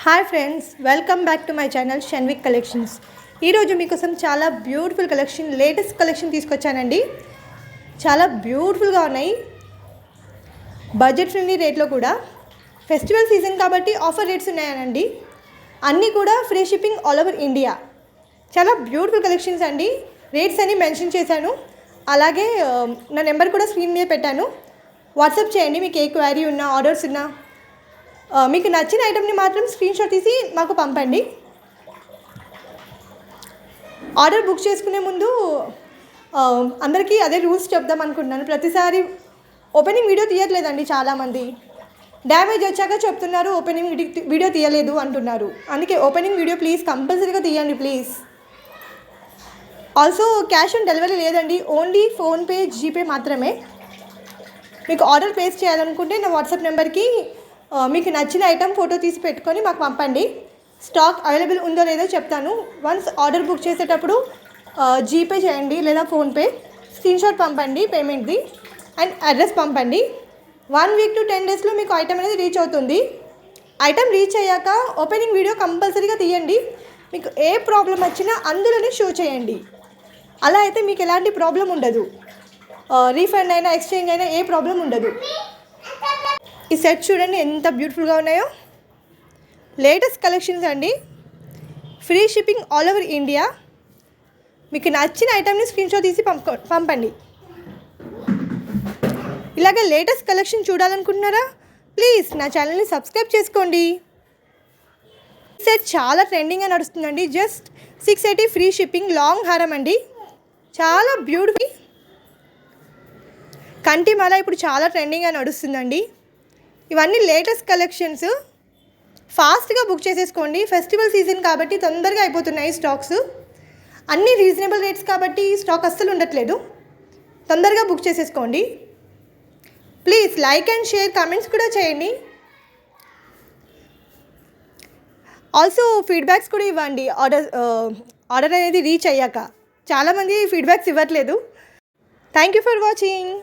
Hi friends, welcome back to my channel Shanvik collections. ఈరోజు మీకోసం చాలా బ్యూటిఫుల్ కలెక్షన్, లేటెస్ట్ కలెక్షన్ తీసుకొచ్చానండి. చాలా బ్యూటిఫుల్గా ఉన్నాయి, బడ్జెట్ ఫ్రెండ్లీ రేట్లో కూడా. ఫెస్టివల్ సీజన్ కాబట్టి ఆఫర్ రేట్స్ ఉన్నాయనండి. అన్నీ కూడా free shipping all over India. చాలా బ్యూటిఫుల్ కలెక్షన్స్ అండి. రేట్స్ అన్ని మెన్షన్ చేశాను, అలాగే నా నెంబర్ కూడా స్క్రీన్ మీద పెట్టాను. వాట్సాప్ చేయండి మీకు ఏ క్వైరీ ఉన్నా, ఆర్డర్స్ ఉన్నా. మీకు నచ్చిన ఐటమ్ని మాత్రం స్క్రీన్షాట్ తీసి మాకు పంపండి. ఆర్డర్ బుక్ చేసుకునే ముందు అందరికీ అదే రూల్స్ చెప్దాం అనుకుంటున్నాను. ప్రతిసారి ఓపెనింగ్ వీడియో తీయట్లేదండి చాలామంది. డ్యామేజ్ వచ్చాక చెప్తున్నారు ఓపెనింగ్ వీడియో తీయలేదు అంటున్నారు. అందుకే ఓపెనింగ్ వీడియో ప్లీజ్ కంపల్సరీగా తీయండి please. Also cash on delivery లేదండి, ఓన్లీ ఫోన్పే, జీపే మాత్రమే. మీకు ఆర్డర్ ప్లేస్ చేయాలనుకుంటే నా వాట్సాప్ నెంబర్కి మీకు నచ్చిన ఐటమ్ ఫోటో తీసి పెట్టుకొని మాకు పంపండి. స్టాక్ అవైలబుల్ ఉందో లేదో చెప్తాను. వన్స్ ఆర్డర్ బుక్ చేసేటప్పుడు జీపే చేయండి లేదా ఫోన్పే. స్క్రీన్షాట్ పంపండి పేమెంట్ది అండ్ అడ్రస్ పంపండి. 1 వీక్ to 10 డేస్లో మీకు ఐటమ్ అనేది రీచ్ అవుతుంది. ఐటమ్ రీచ్ అయ్యాక ఓపెనింగ్ వీడియో కంపల్సరీగా తీయండి. మీకు ఏ ప్రాబ్లం వచ్చినా అందులోనే షో చేయండి. అలా అయితే మీకు ఎలాంటి ప్రాబ్లం ఉండదు. రీఫండ్ అయినా, ఎక్స్చేంజ్ అయినా ఏ ప్రాబ్లం ఉండదు. ఈ సెట్ చూడండి ఎంత బ్యూటిఫుల్గా ఉన్నాయో. లేటెస్ట్ కలెక్షన్స్ అండి, free shipping all over India. మీకు నచ్చిన ఐటమ్ని స్క్రీన్షాట్ తీసి పంపండి. ఇలాగే లేటెస్ట్ కలెక్షన్ చూడాలనుకుంటున్నారా? ప్లీజ్ నా ఛానల్ని సబ్స్క్రైబ్ చేసుకోండి. సెట్ చాలా ట్రెండింగ్గా నడుస్తుందండి. జస్ట్ 680 ఫ్రీ షిప్పింగ్, లాంగ్ హారం అండి. చాలా బ్యూటిఫుల్ కంటి మాల ఇప్పుడు చాలా ట్రెండింగ్గా నడుస్తుందండి. ఇవన్నీ లేటెస్ట్ కలెక్షన్స్. ఫాస్ట్గా బుక్ చేసేసుకోండి. ఫెస్టివల్ సీజన్ కాబట్టి తొందరగా అయిపోతున్నాయి స్టాక్స్. అన్నీ రీజనబుల్ రేట్స్ కాబట్టి స్టాక్ అస్సలు ఉండట్లేదు. తొందరగా బుక్ చేసేసుకోండి. Please like and share, comments కూడా చేయండి. ఆల్సో ఫీడ్బ్యాక్స్ కూడా ఇవ్వండి. ఆర్డర్ అనేది రీచ్ అయ్యాక చాలామంది ఫీడ్బ్యాక్స్ ఇవ్వట్లేదు. Thank you for watching.